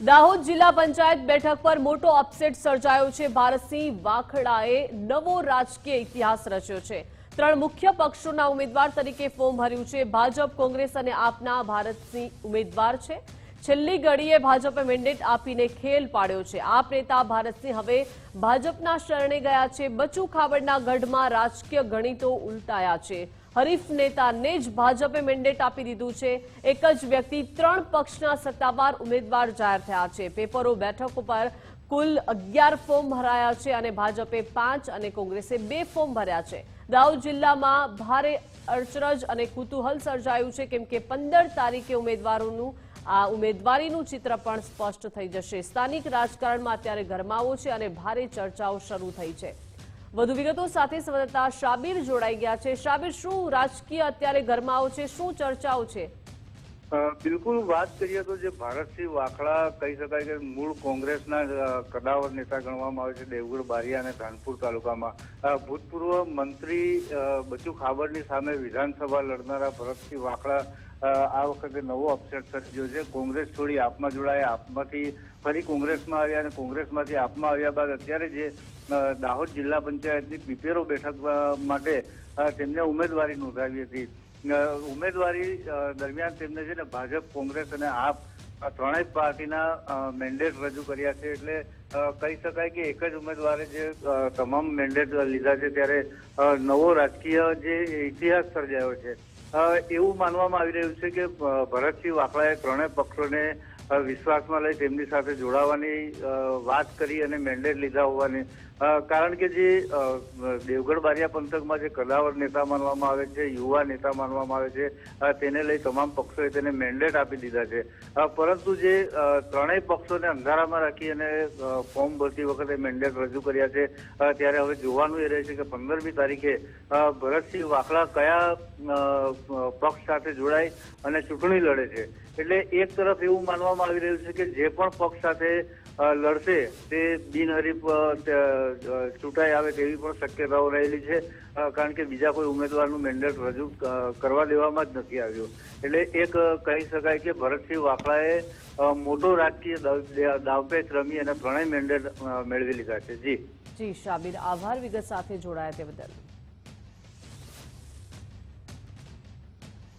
દાહોદ જિલ્લા પંચાયત બેઠક પર મોટો અપસેટ સર્જાયો છે। ભારતસિંહ વાખડાએ નવો રાજકીય ઇતિહાસ રચ્યો છે। ત્રણ મુખ્ય પક્ષોના ઉમેદવાર તરીકે ફોર્મ ભર્યું છે। ભાજપ, કોંગ્રેસ અને આપના ભારતસિંહ ઉમેદવાર છે। છેલ્લી ઘડીએ ભાજપે મેન્ડેટ આપીને ખેલ પાડ્યો છે। આપ નેતા ભારતસિંહ હવે ભાજપના શરણે ગયા છે। બચુ ખાબડના ગઢમાં રાજકીય ગણિતો ઉલટાયા છે। હરીફ નેતાને જ ભાજપે મેન્ડેટ આપી દીધું છે। એક જ વ્યક્તિ ત્રણ પક્ષના સત્તાવાર ઉમેદવાર જાહેર થયા છે। પેપરો બેઠકો પર કુલ 11 ફોર્મ ભરાયા છે અને ભાજપે 5 અને કોંગ્રેસે 2 ફોર્મ ભર્યા છે। દાહોદ જિલ્લામાં ભારે અચરજ અને કુતૂહલ સર્જાયું છે કેમ કે 15 તારીખે ઉમેદવારીનું ચિત્ર પણ સ્પષ્ટ થઈ જશે। સ્થાનિક રાજકારણમાં અત્યારે ગરમાવો છે અને ભારે ચર્ચાઓ શરૂ થઈ છે। વધુ વિગતો સાથે સંવાદદાતા શાબીર જોડાઈ ગયા છે। શાબીર, શું રાજકીય અત્યારે ગરમાવો છે, શું ચર્ચાઓ છે? બિલકુલ વાત કરીએ તો જે ભારતસિંહ વાખડા કહી શકાય કે મૂળ કોંગ્રેસના કદાવર નેતા ગણવામાં આવે છે। દેવગઢ બારિયા અને ધાનપુર તાલુકામાં ભૂતપૂર્વ મંત્રી બચુ ખાબડની સામે વિધાનસભા લડનારા ભરતસિંહ વાખડા આ વખતે નવો અપસેટ સર્જ્યો છે। કોંગ્રેસ છોડી આપમાં જોડાયા, આપમાંથી ફરી કોંગ્રેસમાં આવ્યા અને કોંગ્રેસમાંથી આપમાં આવ્યા બાદ અત્યારે જે દાહોદ જિલ્લા પંચાયતની પીપેરો બેઠક માટે તેમને ઉમેદવારી નોંધાવી હતી। ઉમેદવારી દરમિયાન તેમને છે ને ભાજપ, કોંગ્રેસ અને આપ ત્રણેય પાર્ટીના મેન્ડેટ રજૂ કર્યા છે। એટલે કહી શકાય કે એક જ ઉમેદવારે જે તમામ મેન્ડેટ લીધા છે ત્યારે નવો રાજકીય જે ઇતિહાસ સર્જાયો છે। એવું માનવામાં આવી રહ્યું છે કે ભરતસિંહ વાખડાએ ત્રણેય પક્ષોને વિશ્વાસમાં લઈ તેમની સાથે જોડાવાની વાત કરી અને મેન્ડેટ લીધા હોવાની, કારણ કે જે દેવગઢ બારિયા પંથકમાં જે કદાવર નેતા માનવામાં આવે છે, યુવા નેતા માનવામાં આવે છે, તેને લઈ તમામ પક્ષોએ તેને મેન્ડેટ આપી દીધા છે। પરંતુ જે ત્રણેય પક્ષોને અંધારામાં રાખી અને ફોર્મ ભરતી વખતે મેન્ડેટ રજૂ કર્યા છે ત્યારે હવે જોવાનું એ રહે છે કે 15મી તારીખે ભરતસિંહ વાખડા કયા પક્ષ સાથે જોડાય અને ચૂંટણી લડે છે। એટલે એક તરફ એવું માનવામાં આવી રહ્યું છે કે જે પણ પક્ષ સાથે લડશે તે બિનહરીફ ચૂંટાઈ આવે તેવી પણ શક્યતાઓ રહેલી છે, કારણ કે બીજા કોઈ ઉમેદવારનું મેન્ડેટ રજૂ કરવા દેવામાં જ નથી આવ્યું। એટલે એક કહી શકાય કે ભરતસિંહ વાખડાએ મોટો રાજકીય દાવપેચ રમી અને ત્રણેય મેન્ડેટ મેળવી લીધા છે। જી શાબીર, આભાર વિગત સાથે જોડાયા તે બદલ।